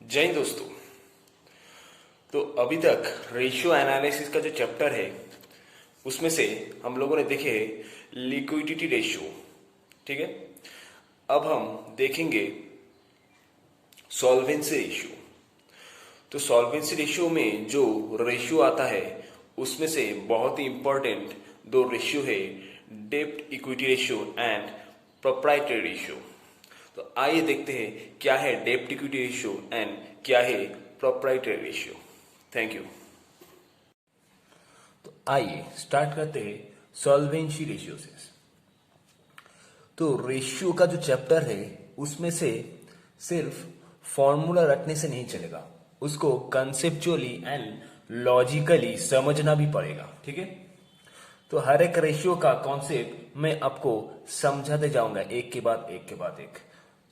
जय हिंद दोस्तों। तो अभी तक रेशियो एनालिसिस का जो चैप्टर है उसमें से हम लोगों ने देखे लिक्विडिटी रेशियो। ठीक है, अब हम देखेंगे सॉल्वेंसी रेशियो। तो सॉल्वेंसी रेशियो में जो रेशियो आता है उसमें से बहुत ही इंपॉर्टेंट दो रेशियो है, डेब्ट equity ratio and proprietary ratio. तो आइए देखते हैं क्या है डेब्ट इक्विटी रेशियो एंड क्या है प्रोप्राइटरी रेशियो। Thank you. तो आइए स्टार्ट करते हैं सॉल्वेंसी रेशियो से। तो रेशियो का जो चैप्टर है उसमें से सिर्फ फॉर्मूला रटने से नहीं चलेगा, उसको कंसेप्चुअली एंड लॉजिकली समझना भी पड़ेगा। ठीक है, तो हर एक रेशियो का कॉन्सेप्ट मैं आपको समझाते जाऊंगा एक के बाद एक।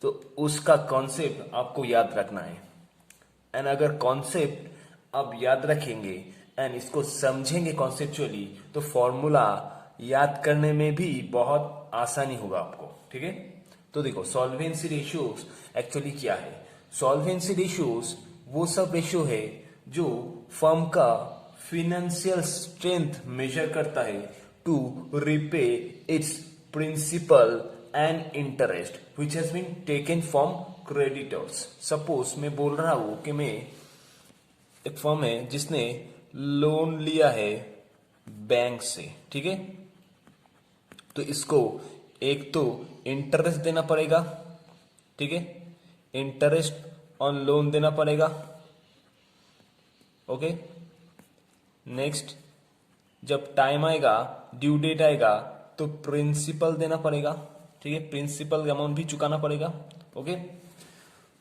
तो उसका कॉन्सेप्ट आपको याद रखना है एंड अगर कॉन्सेप्ट आप याद रखेंगे एंड इसको समझेंगे कॉन्सेप्चुअली तो फॉर्मूला याद करने में भी बहुत आसानी होगा आपको। ठीक है, तो देखो सॉल्वेंसी रेशियोज एक्चुअली क्या है। सॉल्वेंसी रेशियोज वो सब रेशियो है जो फर्म का फिनेंशियल स्ट्रेंथ मेजर करता है to repay its principal and interest which has been taken from creditors. Suppose मैं बोल रहा हूं कि मैं एक फर्म है जिसने लोन लिया है बैंक से। ठीक है, तो इसको एक तो इंटरेस्ट देना पड़ेगा। ठीक है, इंटरेस्ट ऑन लोन देना पड़ेगा। ओके, नेक्स्ट जब टाइम आएगा, ड्यू डेट आएगा तो प्रिंसिपल देना पड़ेगा। ठीक है, प्रिंसिपल अमाउंट भी चुकाना पड़ेगा। ओके,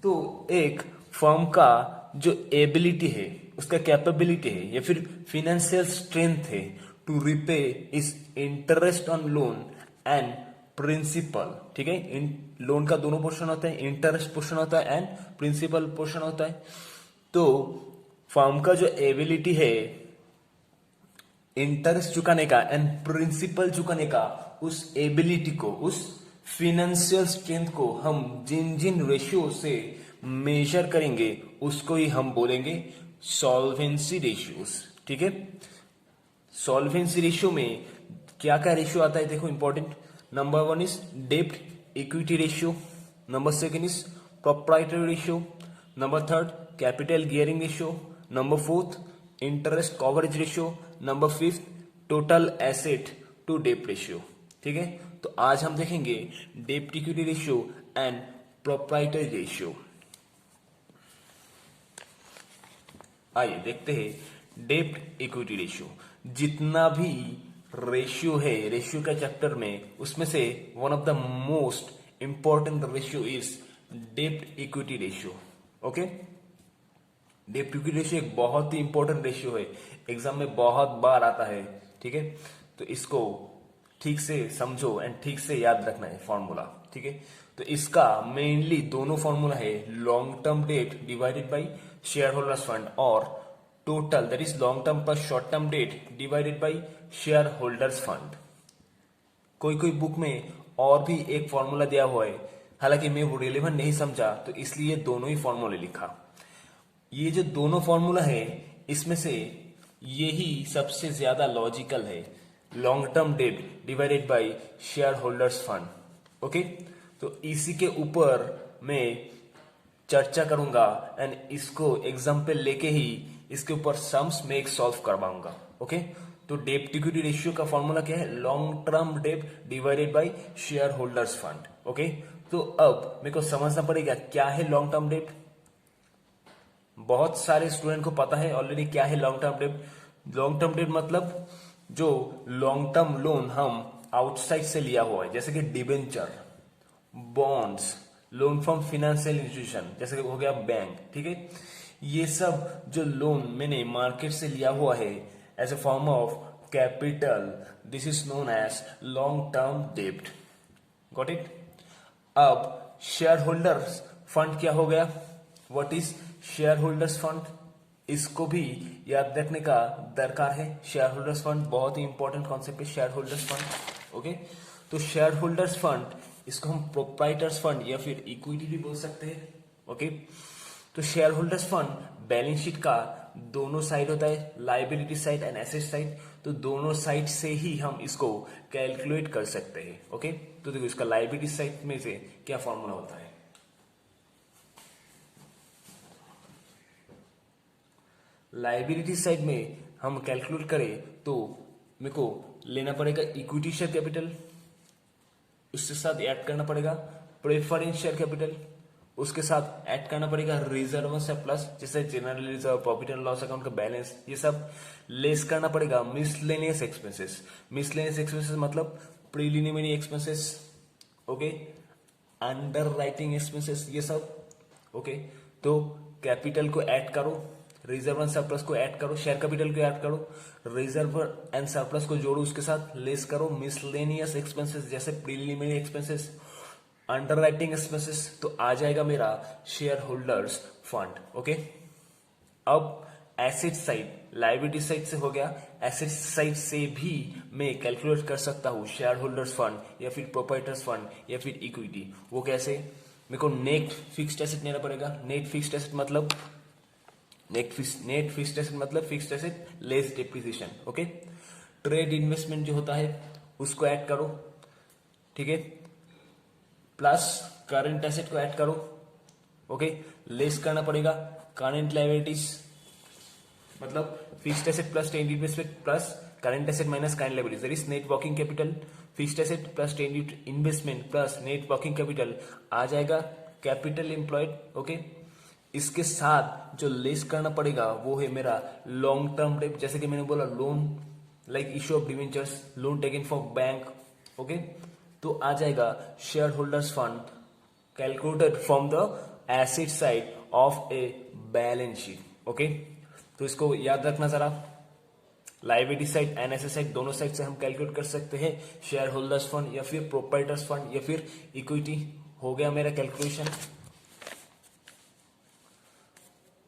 तो एक फर्म का जो एबिलिटी है, उसका कैपेबिलिटी है या फिर फिनेंशियल स्ट्रेंथ है टू रिपे इस interest on loan and principal. ठीक है, इन लोन का दोनों पोर्शन होता है, इंटरेस्ट पोर्शन होता है एंड प्रिंसिपल पोर्शन होता है। तो फर्म का जो एबिलिटी है इंटरेस्ट चुकाने का एंड प्रिंसिपल चुकाने का, उस एबिलिटी को, उस फिनेंशियल स्ट्रेंथ को हम जिन जिन रेशियो से मेजर करेंगे उसको ही हम बोलेंगे सॉल्वेंसी रेशियोज। ठीक है, सॉल्वेंसी रेशियो में क्या क्या रेशियो आता है देखो इंपॉर्टेंट। नंबर वन इज डेब्ट equity ratio, number second is proprietary ratio, number third capital gearing ratio, number fourth interest coverage ratio, number fifth total asset to डेब्ट रेशियो। ठीक है, तो आज हम देखेंगे डेब्ट equity ratio and proprietary ratio. आइए देखते हैं डेब्ट इक्विटी रेशियो। जितना भी रेशियो है रेशियो का चैप्टर में, उसमें से one of the most important ratio is डेब्ट इक्विटी रेशियो। ओके, डेब्ट इक्विटी रेशियो एक बहुत ही इंपॉर्टेंट रेशियो है, एग्जाम में बहुत बार आता है। ठीक है, तो इसको ठीक से समझो एंड ठीक से याद रखना है फॉर्मूला। ठीक है, तो इसका मेनली दोनों फॉर्मूला है, long term debt divided by share holders fund और total that is long term plus short term debt divided by share holders fund. कोई कोई बुक में और भी एक फॉर्मूला दिया हुआ है, हालांकि मैं वो रिलेवेंट नहीं समझा तो इसलिए दोनों ही फॉर्मूले लिखा। ये जो दोनों फॉर्मूला है इसमें से यही सबसे ज्यादा लॉजिकल है, long term debt divided by share holders fund. Okay, तो इसी के ऊपर मैं चर्चा करूंगा एंड इसको एग्जाम्पल लेके ही इसके ऊपर सम्स में एक सॉल्व करवाऊंगा। ओके, तो डेब्ट इक्विटी रेशियो का फॉर्मूला क्या है, long term debt divided by share holders fund. Okay, तो अब मेरे को समझना पड़ेगा क्या है लॉन्ग टर्म डेट। बहुत सारे स्टूडेंट को पता है ऑलरेडी क्या है long term date. Long term date मतलब जो लॉन्ग टर्म लोन हम आउटसाइड से लिया हुआ है, जैसे कि debenture, bonds, loan from financial institution जैसे कि हो गया बैंक। ठीक है, ये सब जो लोन मैंने मार्केट से लिया हुआ है as a form of capital, this is known as long term डेब्ट। Got it. अब शेयर होल्डर्स फंड क्या हो गया, what is share holders fund, इसको भी याद रखने का दरकार है। शेयर होल्डर्स फंड बहुत ही इंपॉर्टेंट कॉन्सेप्ट है, शेयर होल्डर्स फंड। ओके, तो शेयर होल्डर्स फंड इसको हम प्रोप्राइटर्स फंड या फिर इक्विटी भी बोल सकते हैं। ओके, तो तो share holders fund balance sheet का दोनों साइड होता है, liability side and asset side. तो दोनों साइड से ही हम इसको कैलकुलेट कर सकते हैं। ओके, तो देखो इसका लाइबिलिटी साइड में से क्या फॉर्मूला होता है। लाइबिलिटी साइड में हम कैलकुलेट करें तो मेरे को लेना पड़ेगा इक्विटी शेयर कैपिटल, उसके साथ ऐड करना पड़ेगा प्रेफरेंस शेयर कैपिटल, उसके साथ ऐड करना पड़ेगा रिजर्व सरप्लस जैसे general reserve, profit and loss account का बैलेंस, ये सब लेस करना पड़ेगा मिसलेनियस एक्सपेंसेस। मिसलेनियस एक्सपेंसेस मतलब preliminary expenses, okay, under writing expenses, ये सब। ओके, तो कैपिटल को ऐड करो, रिजर्व एंड सरप्लस को ऐड करो, शेयर कैपिटल को ऐड करो, रिजर्व एंड सरप्लस को जोड़ो, उसके साथ लेस करो मिसलेनियस एक्सपेंसेस जैसे preliminary expenses, under writing expenses, तो आ जाएगा मेरा शेयर होल्डर्स फंड। ओके, अब एसेट साइड, लाइबिलिटी साइड से हो गया, एसेट साइड से भी मैं कैलकुलेट कर सकता हूं शेयर होल्डर्स फंड या फिर प्रोप्राइटर्स फंड या फिर इक्विटी। वो कैसे, मेरे को नेट फिक्स्ड एसेट लेना पड़ेगा। नेट फिक्स्ड एसेट मतलब fixed asset less depreciation. Okay, trade investment जो होता है उसको ऐड करो, ठीक है, प्लस करंट एसेट को ऐड करो। ओके, लेस करना पड़ेगा करंट लायबिलिटीज, मतलब fixed asset plus trade investment plus current asset minus current liabilities, that is net working capital. Fixed asset plus trade investment plus net working capital आ जाएगा capital employed. Okay, इसके साथ जो less करना पड़ेगा वो है मेरा लॉन्ग टर्म डेट, जैसे कि मैंने बोला loan, like issue of debentures, loan taken for bank. Okay, तो आ जाएगा share holders fund calculated from the asset side of a balance sheet. Okay, तो इसको याद रखना जरा, liability side and asset side दोनों साइड से हम कैलकुलेट कर सकते हैं शेयर होल्डर्स फंड या फिर प्रोप्राइटर्स फंड या फिर इक्विटी। हो गया मेरा कैलकुलेशन।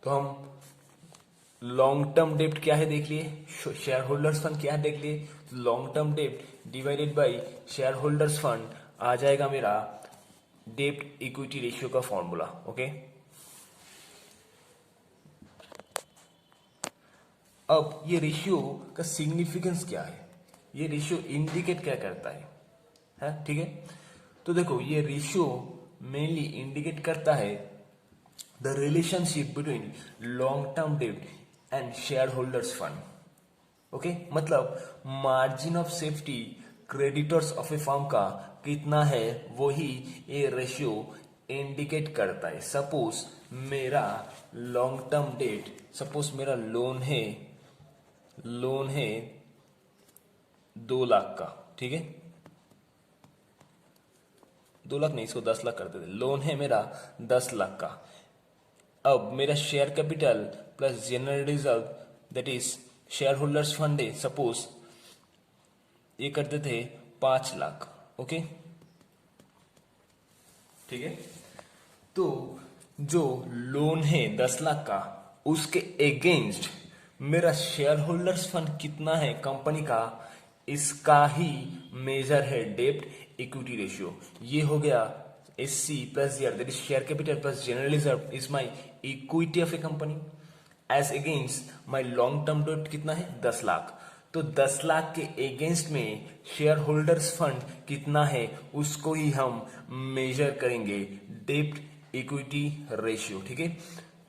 तो हम लॉन्ग टर्म डेब्ट क्या है देख लिए, शेयर होल्डर्स फंड क्या है देख लिए। लॉन्ग टर्म डेब्ट divided by share holders fund आ जाएगा मेरा डेब्ट इक्विटी रेशियो का फॉर्मूला। ओके, अब ये रेशियो का सिग्निफिकेंस क्या है, ये रेशियो इंडिकेट क्या करता है, ठीक है। तो देखो ये रेशियो मेनली इंडिकेट करता है the relationship between long term डेब्ट and share holders fund. Okay, मतलब margin of safety creditors of a firm का कितना है वही ये रेशियो इंडिकेट करता है। सपोज मेरा लॉन्ग टर्म डेट, सपोज मेरा लोन है 2 लाख का, ठीक है, 2 लाख नहीं, इसको 10 लाख कर देते। लोन है मेरा 10 लाख का। अब मेरा share capital plus general reserve that is share holders fund है, सपोज ये कर देते 5 लाख। ओके, ठीक है, तो जो लोन है 10 लाख का उसके अगेंस्ट मेरा शेयर होल्डर्स फंड कितना है कंपनी का, इसका ही मेजर है डेब्ट इक्विटी रेशियो। ये हो गया SC plus ZR that is share capital plus general reserve is my equity of a company as against my long term debt कितना है 10 लाख। तो 10 लाख के अगेंस्ट में शेयर होल्डर्स फंड कितना है उसको ही हम मेजर करेंगे डेब्ट इक्विटी रेशियो, ठीक है।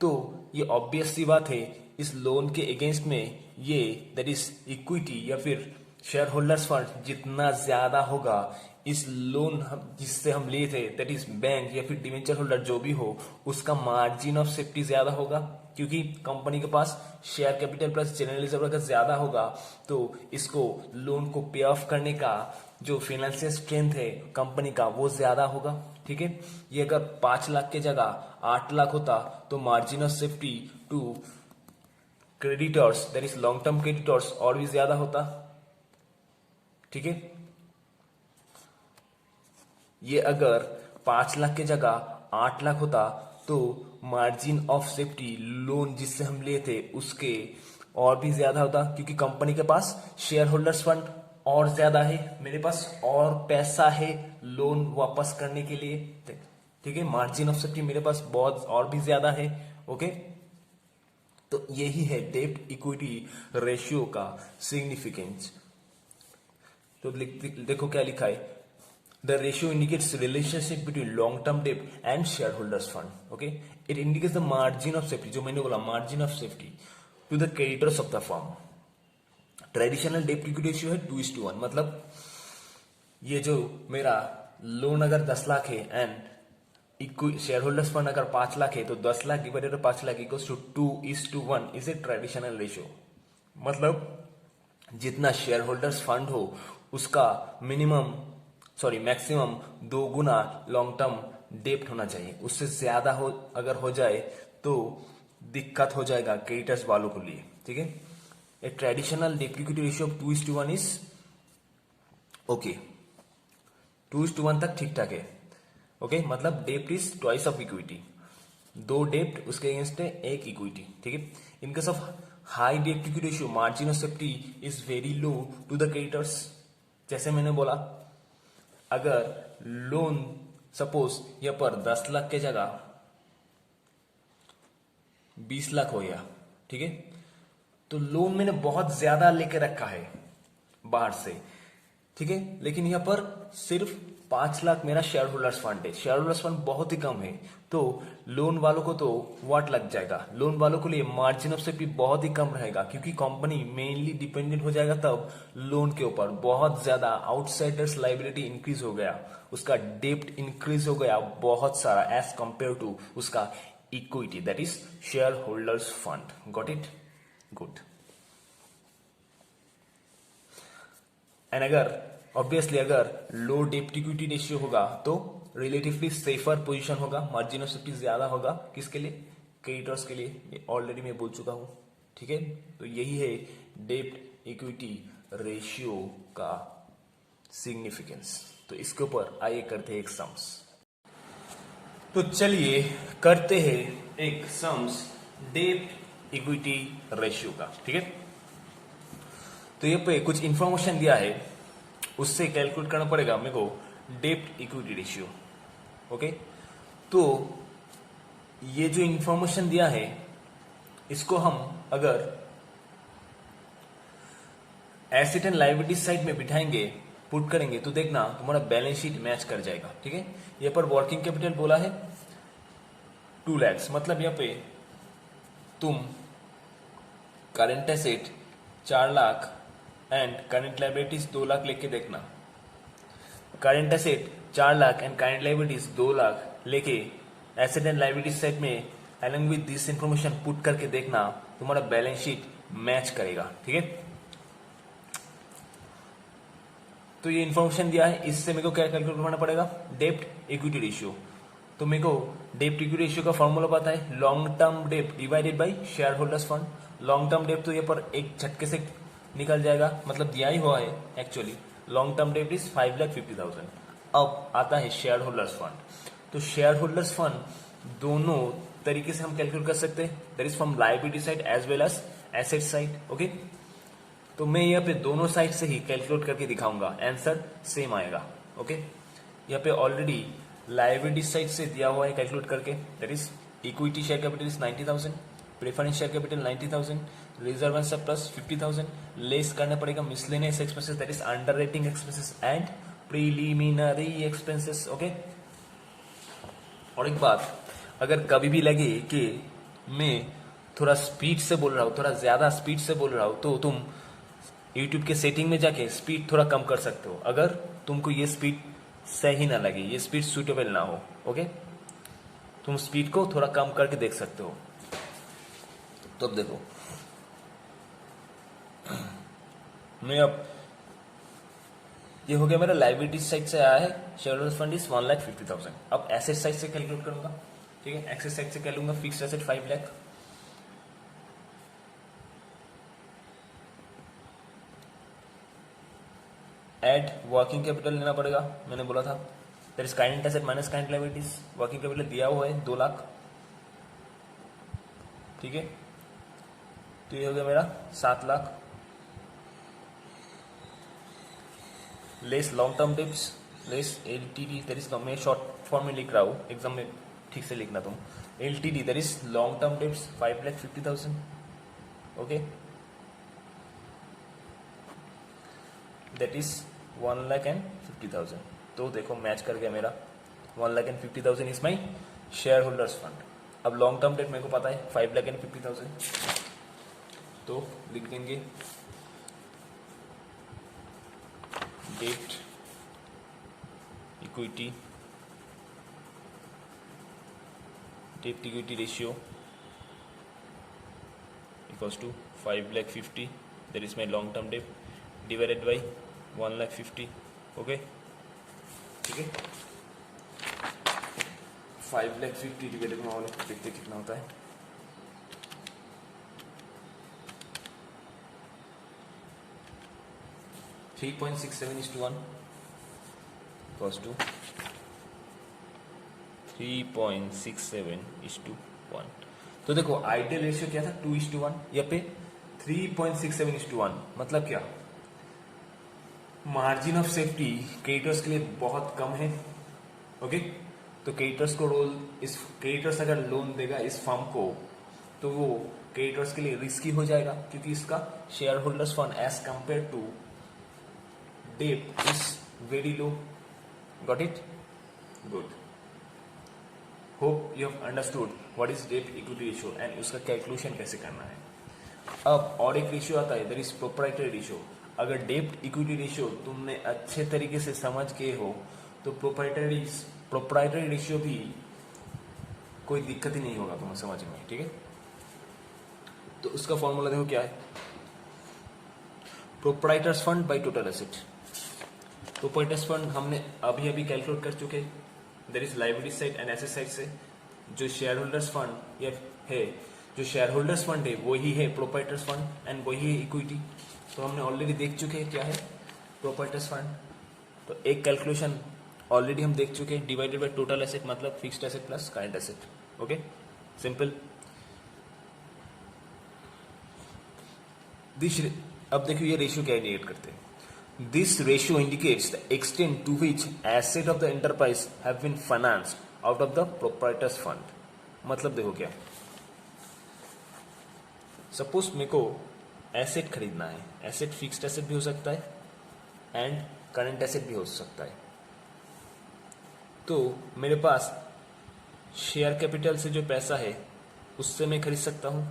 तो ये ऑब्वियस सी बात है, इस लोन के अगेंस्ट में ये दैट इज इक्विटी या फिर शेयर होल्डर्स फंड जितना ज्यादा होगा, इस लोन जिससे हम लिए थे दैट इज बैंक या फिर डिवेंचर होल्डर जो भी हो, उसका मार्जिन ऑफ सेफ्टी ज्यादा होगा, क्योंकि कंपनी के पास share capital plus general reserve अगर ज्यादा होगा तो इसको लोन को पे ऑफ करने का जो फाइनेंशियल स्ट्रेंथ है कंपनी का वो ज्यादा होगा, ठीक है। ये अगर 5 लाख के जगह 8 लाख होता तो margin of safety to creditors that is long term creditors और भी ज्यादा होता, ठीक है। ये अगर 5 लाख के जगह 8 लाख होता तो मार्जिन ऑफ सेफ्टी लोन जिससे हम लिए थे उसके और भी ज्यादा होता, क्योंकि कंपनी के पास शेयर होल्डर्स फंड और ज्यादा है, मेरे पास और पैसा है लोन वापस करने के लिए, ठीक है। मार्जिन ऑफ सेफ्टी मेरे पास बहुत और भी ज्यादा है ओके, तो यही है डेब्ट इक्विटी रेशियो का सिग्निफिकेंस। तो देखो क्या लिखा है, the ratio indicates relationship between long term डेब्ट and share holders fund. Okay, it indicates the margin of safety, जो मैंने बोला margin of safety to the creditors of the firm. Traditional डेब्ट इक्विटी रेशियो है 2:1, मतलब ये जो मेरा लोन अगर 10 लाख है एंड शेयर होल्डर्स फंड अगर 5 लाख है, तो 10 lakh divided by 5 lakh equals to 2:1 is a traditional ratio. मतलब जितना शेयर होल्डर्स फंड हो उसका मैक्सिमम 2 गुना लॉन्ग टर्म डेब्ट होना चाहिए। उससे ज्यादा हो अगर हो जाए तो दिक्कत हो जाएगा क्रेडिटर्स वालों के लिए। ठीक है, ए ट्रेडिशनल डेब्ट equity ratio of 2:1 is okay, 2:1 तक ठीक ठाक है। ओके, मतलब डेब्ट इज ट्वाइस ऑफ इक्विटी, 2 डेब्ट उसके अगेंस्ट है 1 इक्विटी। ठीक है, इन केस ऑफ हाई डेब्ट equity ratio margin of safety is very low to the creditors. जैसे मैंने बोला, अगर लोन सपोज यहाँ पर 10 लाख के जगह 20 लाख हो गया, ठीक है, तो लोन मैंने बहुत ज्यादा लेके रखा है बाहर से, ठीक है, लेकिन यहाँ पर सिर्फ 5 लाख मेरा शेयर होल्डर्स फंड है। शेयर होल्डर्स फंड बहुत ही कम है, तो लोन वालों को तो वाट लग जाएगा, लोन वालों के लिए मार्जिन ऑफ सेफ्टी बहुत ही कम रहेगा, क्योंकि कंपनी मेनली डिपेंडेंट हो जाएगा तब लोन के ऊपर। बहुत ज्यादा आउटसाइडर्स लाइबिलिटी इंक्रीज हो गया, उसका डेब्ट इंक्रीज हो गया बहुत सारा एज कंपेयर टू उसका equity, that is share holders fund. Got it? Good. And अगर ऑब्वियसली अगर लो डेब्ट इक्विटी रेशियो होगा तो रिलेटिवली सेफर पोजीशन होगा, मार्जिन ऑफ सेफ्टी ज्यादा होगा, किसके लिए? क्रेडिटर्स के लिए। ये ऑलरेडी मैं बोल चुका हूं। ठीक है, तो यही है डेब्ट इक्विटी रेशियो का सिग्निफिकेंस। तो इसके ऊपर आइए करते हैं एक सम्स। तो चलिए करते हैं एक सम्स डेब्ट इक्विटी रेशियो का। ठीक है, तो ये पे कुछ इंफॉर्मेशन दिया है, उससे कैलकुलेट करना पड़ेगा मेरे को डेब्ट इक्विटी रेशियो। ओके, तो ये जो इंफॉर्मेशन दिया है इसको हम अगर एसेट एंड लायबिलिटी साइड में बिठाएंगे, पुट करेंगे, तो देखना तुम्हारा बैलेंस शीट मैच कर जाएगा। ठीक है, यहाँ पर वर्किंग कैपिटल बोला है 2 लाख, मतलब यहाँ पे तुम current asset 4 lakh and current liabilities 2 lakh लेके देखना। Current asset 4 lakh and current liabilities 2 lakh लेके एसेट एंड लाइबिलिटीज साइड में along with this information put करके देखना, तुम्हारा बैलेंस शीट मैच करेगा। ठीक है, तो ये इंफॉर्मेशन दिया है, इससे मेरे को क्या कैलकुलेट करना पड़ेगा? डेब्ट इक्विटी रेशियो। तो मेरे को डेब्ट इक्विटी रेशियो का फॉर्मूला पता है, लॉन्ग टर्म डेब्ट divided by share holders fund. Long term डेब्ट तो ये पर एक झटके से निकल जाएगा, मतलब दिया ही हुआ है एक्चुअली। लॉन्ग टर्म डेब्ट इज 5,50,000। अब आता है शेयर होल्डर्स फंड। तो शेयर होल्डर्स फंड दोनों तरीके से हम कैलकुलेट कर सकते हैं, that is from liability side as well as asset side. Okay, तो मैं यहाँ पे दोनों साइड से ही कैलकुलेट करके दिखाऊंगा, आंसर सेम आएगा। ओके, यहाँ पे ऑलरेडी लायबिलिटी साइड से दिया हुआ है कैलकुलेट करके, that is equity share capital is 90,000, preference share capital 90,000, reserve and surplus 50,000, less करना पड़ेगा miscellaneous expenses, that is under rating expenses and preliminary expenses. Okay, और एक बात, अगर कभी भी लगे कि मैं थोड़ा स्पीड से बोल रहा हूँ, थोड़ा ज्यादा स्पीड से बोल रहा हूँ, तो तुम यूट्यूब के सेटिंग में जाके स्पीड थोड़ा कम कर सकते हो, अगर तुमको ये स्पीड सही ना लगे, ये स्पीड सुटेबल ना हो। ओके, तुम स्पीड को थोड़ा कम करके देख सकते हो। तो अब देखो, मैं अब ये हो गया मेरा लायबिलिटी साइड से आया है, शेयर होल्डर्स फंड इज 1,50,000। अब एसेट साइड से कैलकुलेट करूंगा। ठीक है, एसेट साइड से क्या लूंगा? Fixed asset 5 lakh, add working capital लेना पड़ेगा, मैंने बोला था, that is current asset minus current liabilities. Working capital दिया हुआ है 2 लाख। ठीक है, तो ये हो गया मेरा 7 lakh, less long term debts, less LTD, that is मैं शॉर्ट फॉर्म में लिख रहा हूँ, एग्जाम में ठीक से लिखना तुम, LTD, that is long term debts, 5,50,000. Okay, that is 1,50,000. तो देखो मैच कर गया मेरा. 1,50,000 is my share holders fund. अब लॉन्ग टर्म डेट मेरे को पता है 5,50,000, तो लिख देंगे date equity ratio equals to 5,50,000, that is my long term debt, divided by 1,50,000. Okay, ठीक है. 5,50,000 डिवाइडेड बाय 1,50,000, देखते कितना होता है. 3.67:1 equals to 3.67:1. तो देखो आइडियल रेशियो क्या था, 2:1. यहाँ पे 3.67:1. मतलब क्या, मार्जिन ऑफ सेफ्टी क्रेडिटर्स के लिए बहुत कम है. ओके, तो क्रेडिटर्स को रोल, इस क्रेडिटर्स अगर लोन देगा इस फर्म को तो वो क्रेडिटर्स के लिए रिस्की हो जाएगा, क्योंकि इसका share holders fund as compare to debt is very low. Got it? Good. Hope you have understood what is debt equity ratio and उसका कैलकुलेशन कैसे करना है. अब और एक रेशियो आता है, दैट इज प्रोप्राइटरी रेशियो. अगर डेट इक्विटी रेशियो तुमने अच्छे तरीके से समझ के हो तो प्रोप्राइटरी रेशियो भी कोई दिक्कत ही नहीं होगा तुम्हें समझ में. ठीक है, तो उसका फॉर्मूला देखो क्या है, proprietors fund by total asset. Proprietors fund हमने अभी अभी कैलकुलेट कर चुके. There is liability side and asset side से जो शेयर होल्डर्स फंड ये है, जो शेयर होल्डर्स फंड है वही है प्रोप्राइटर्स फंड एंड वही है इक्विटी. तो हमने ऑलरेडी देख चुके हैं क्या है प्रोप्राइटर्स फंड. तो एक कैलकुलेशन ऑलरेडी हम देख चुके हैं, डिवाइडेड बाय टोटल एसेट मतलब fixed asset plus current asset. Okay, simple. अब देखिए ये रेशियो क्या इंडिकेट करते हैं. This ratio indicates the extent to which asset of the enterprise have been financed out of the proprietors fund. मतलब देखो क्या, सपोज मेरे को एसेट खरीदना है. एसेट फिक्स्ड एसेट भी हो सकता है एंड करंट एसेट भी हो सकता है. तो मेरे पास शेयर कैपिटल से जो पैसा है उससे मैं खरीद सकता हूं.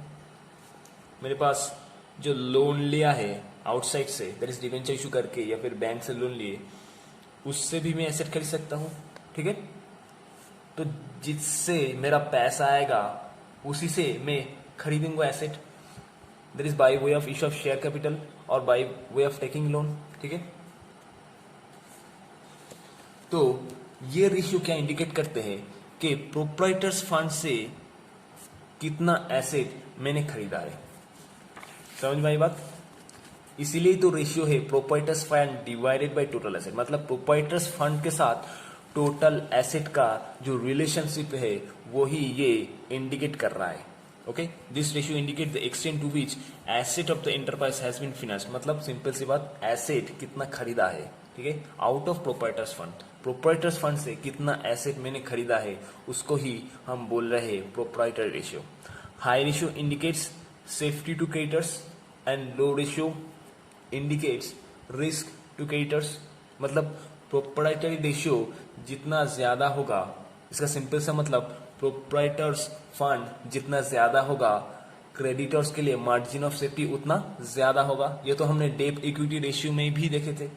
मेरे पास जो लोन लिया है आउटसाइड से, दैट इज डिवेंचर इशू करके या फिर बैंक से लोन लिए, उससे भी मैं एसेट खरीद सकता हूं. ठीक है, तो जिससे मेरा पैसा आएगा उसी से मैं खरीदूंगा asset. That is by way of issue of share capital और by way of taking loan. ठीक है, तो ये रेशियो क्या इंडिकेट करते हैं कि प्रोप्राइटर्स फंड से कितना एसेट मैंने खरीदा है. समझ में आई बात? इसीलिए तो रेशियो है proprietors fund divided by total asset. मतलब प्रोप्राइटर्स फंड के साथ टोटल एसेट का जो रिलेशनशिप है वही ये इंडिकेट कर रहा है. Okay, this ratio indicate the extent to which asset of the enterprise has been financed. मतलब सिंपल सी बात, एसेट कितना खरीदा है. ठीक है, out of proprietors fund. Proprietors fund से कितना एसेट मैंने खरीदा है उसको ही हम बोल रहे हैं proprietary ratio. High ratio indicates safety to creditors and low ratio indicates risk to creditors. मतलब प्रोप्राइटरी रेशियो जितना ज्यादा होगा, इसका सिंपल सा मतलब प्रोप्राइटर्स फंड जितना ज्यादा होगा क्रेडिटर्स के लिए मार्जिन ऑफ सेफ्टी उतना ज्यादा होगा. ये तो हमने डेब्ट इक्विटी रेशियो में भी देखे थे.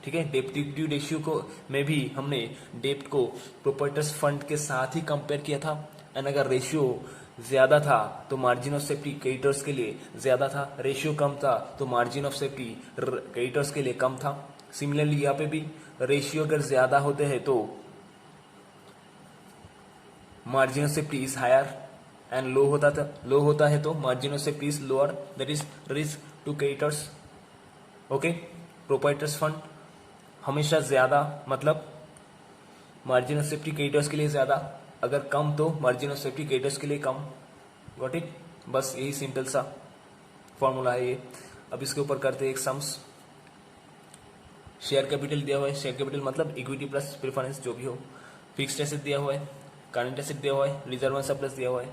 ठीक है, डेब्ट इक्विटी रेशियो को में भी हमने डेब्ट को प्रोप्राइटर्स फंड के साथ ही कंपेयर किया था. एंड अगर रेशियो ज्यादा था तो मार्जिन ऑफ सेफ्टी क्रेडिटर्स के लिए ज्यादा था, रेशियो कम था तो मार्जिन ऑफ सेफ्टी क्रेडिटर्स के लिए कम था. सिमिलरली यहाँ पे भी रेशियो अगर ज्यादा होते हैं तो margin of safety is higher and low होता है तो margin of safety is lower, that is risk to creditors. Okay, proprietors fund हमेशा ज्यादा, मतलब मार्जिन ऑफ सेफ्टी क्रेडिटर्स के लिए ज्यादा, अगर कम तो मार्जिन ऑफ सेफ्टी क्रेडिटर्स के लिए कम. Got it? बस यही सिंपल सा फॉर्मूला है ये. अब इसके ऊपर करते हैं एक सम्स. शेयर कैपिटल दिया हुआ है, शेयर कैपिटल मतलब इक्विटी प्लस प्रेफरेंस जो भी हो. फिक्स्ड एसेट दिया हुआ है, करंट एसेट दिया हुआ है, रिजर्व एंड सरप्लस दिया हुआ है।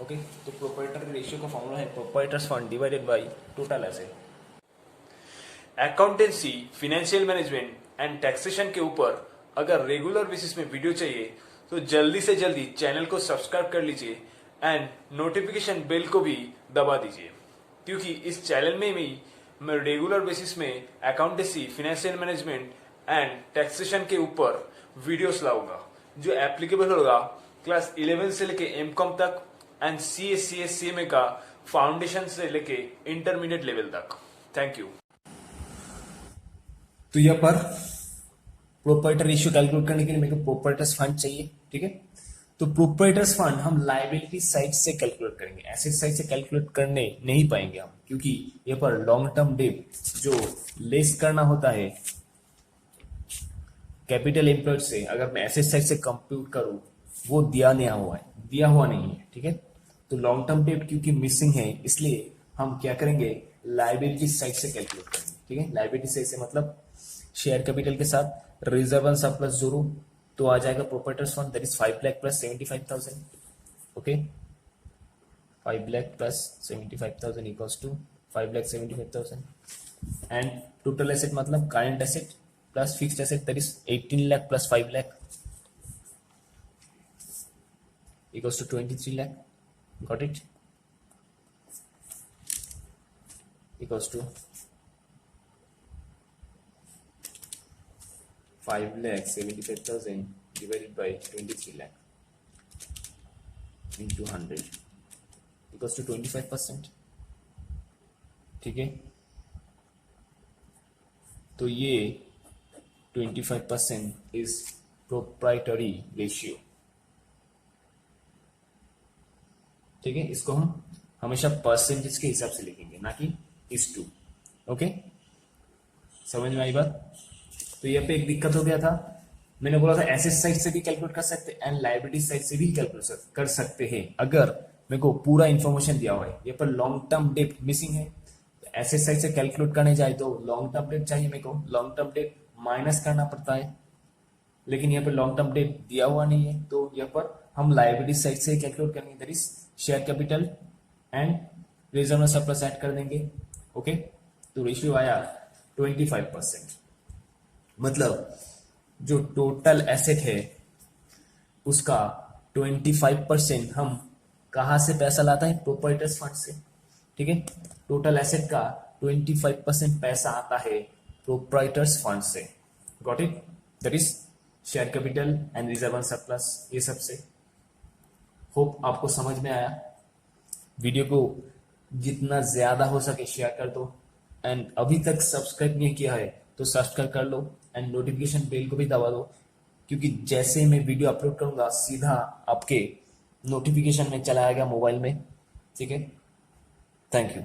ओके, तो प्रोप्राइटरी रेशियो का फॉर्मूला है proprietors fund divided by total asset. Accountancy, financial management and taxation के ऊपर अगर रेगुलर बेसिस में वीडियो चाहिए तो जल्दी से जल्दी चैनल को सब्सक्राइब कर लीजिए एंड नोटिफिकेशन बेल को भी दबा दीजिए, क्योंकि इस चैनल में भी मैं रेगुलर बेसिस में accountancy, financial management and taxation के ऊपर वीडियोस लाऊंगा जो एप्लीकेबल होगा क्लास 11 से लेके एमकॉम तक एंड CA का फाउंडेशन से लेके इंटरमीडिएट लेवल तक। Thank you. तो यहाँ पर प्रोप्राइटर रेशियो कैलकुलेट करने के लिए मेरे को प्रोप्राइटर्स फंड चाहिए, ठीक है। तो प्रोप्राइटर्स फंड हम लायबिलिटी साइड से कैलकुलेट करेंगे, एसेट साइड से कैलकुलेट करने नहीं पाएंगे हम, क्योंकि यहाँ पर लॉन्ग टर्म डेट जो लेस करना होता है कैपिटल एम्प्लॉयड से, अगर मैं एसेट साइड से कंप्यूट करूं वो दिया हुआ नहीं है, ठीक है। तो लॉन्ग टर्म डेट क्योंकि मिसिंग है, इसलिए हम क्या करेंगे, लायबिलिटी साइड से कैलकुलेट करेंगे, ठीक है। लायबिलिटी साइड से मतलब शेयर कैपिटल के साथ रिजर्व एंड सरप्लस जोड़ो तो आ जाएगा proprietors fund, that is 5 lakh plus 75,000। Okay, 5 lakh plus 75,000 equals to 5 lakh 75,000 and total asset मतलब current asset plus fixed asset, that is 18 lakh plus 5 lakh equals to 23 lakh. Got it? Equals to 5 lakh 75,000 divided by 23 lakh into 100 equals to 25%. ठीक है, तो ये 25% is proprietary ratio, ठीक है। इसको हम हमेशा परसेंटेज के हिसाब से लिखेंगे, ना कि इस टू। ओके, समझ में आई बात। तो यहाँ पे एक दिक्कत हो गया था, मैंने बोला था एसेट साइड से भी कैलकुलेट कर सकते हैं एंड लायबिलिटी साइड से भी कैलकुलेट कर सकते हैं अगर मेरे को पूरा इंफॉर्मेशन दिया हुआ है। यहाँ पर लॉन्ग टर्म डेट मिसिंग है, एसेट साइड से कैलकुलेट करने जाए तो लॉन्ग टर्म डेट चाहिए मेरे को, लॉन्ग टर्म डेट माइनस करना पड़ता है, लेकिन यहाँ पर लॉन्ग टर्म डेट दिया हुआ नहीं है, तो यहाँ पर हम लायबिलिटी साइड से कैलकुलेट करेंगे, that is share capital and reserve surplus add कर देंगे। ओके, तो रेशियो आया 25%, मतलब जो टोटल एसेट है उसका 25% हम कहां से पैसा लाता है, प्रोप्राइटर्स फंड से, ठीक है। टोटल एसेट का 25% पैसा आता है प्रोप्राइटर्स फंड से। Got it? That is share capital and reserve surplus, ये सब से। होप आपको समझ में आया। वीडियो को जितना ज्यादा हो सके शेयर कर दो एंड अभी तक सब्सक्राइब नहीं किया है तो सब्सक्राइब कर लो एंड नोटिफिकेशन बेल को भी दबा दो, क्योंकि जैसे मैं वीडियो अपलोड करूंगा सीधा आपके नोटिफिकेशन में चला आएगा मोबाइल में, ठीक है। Thank you.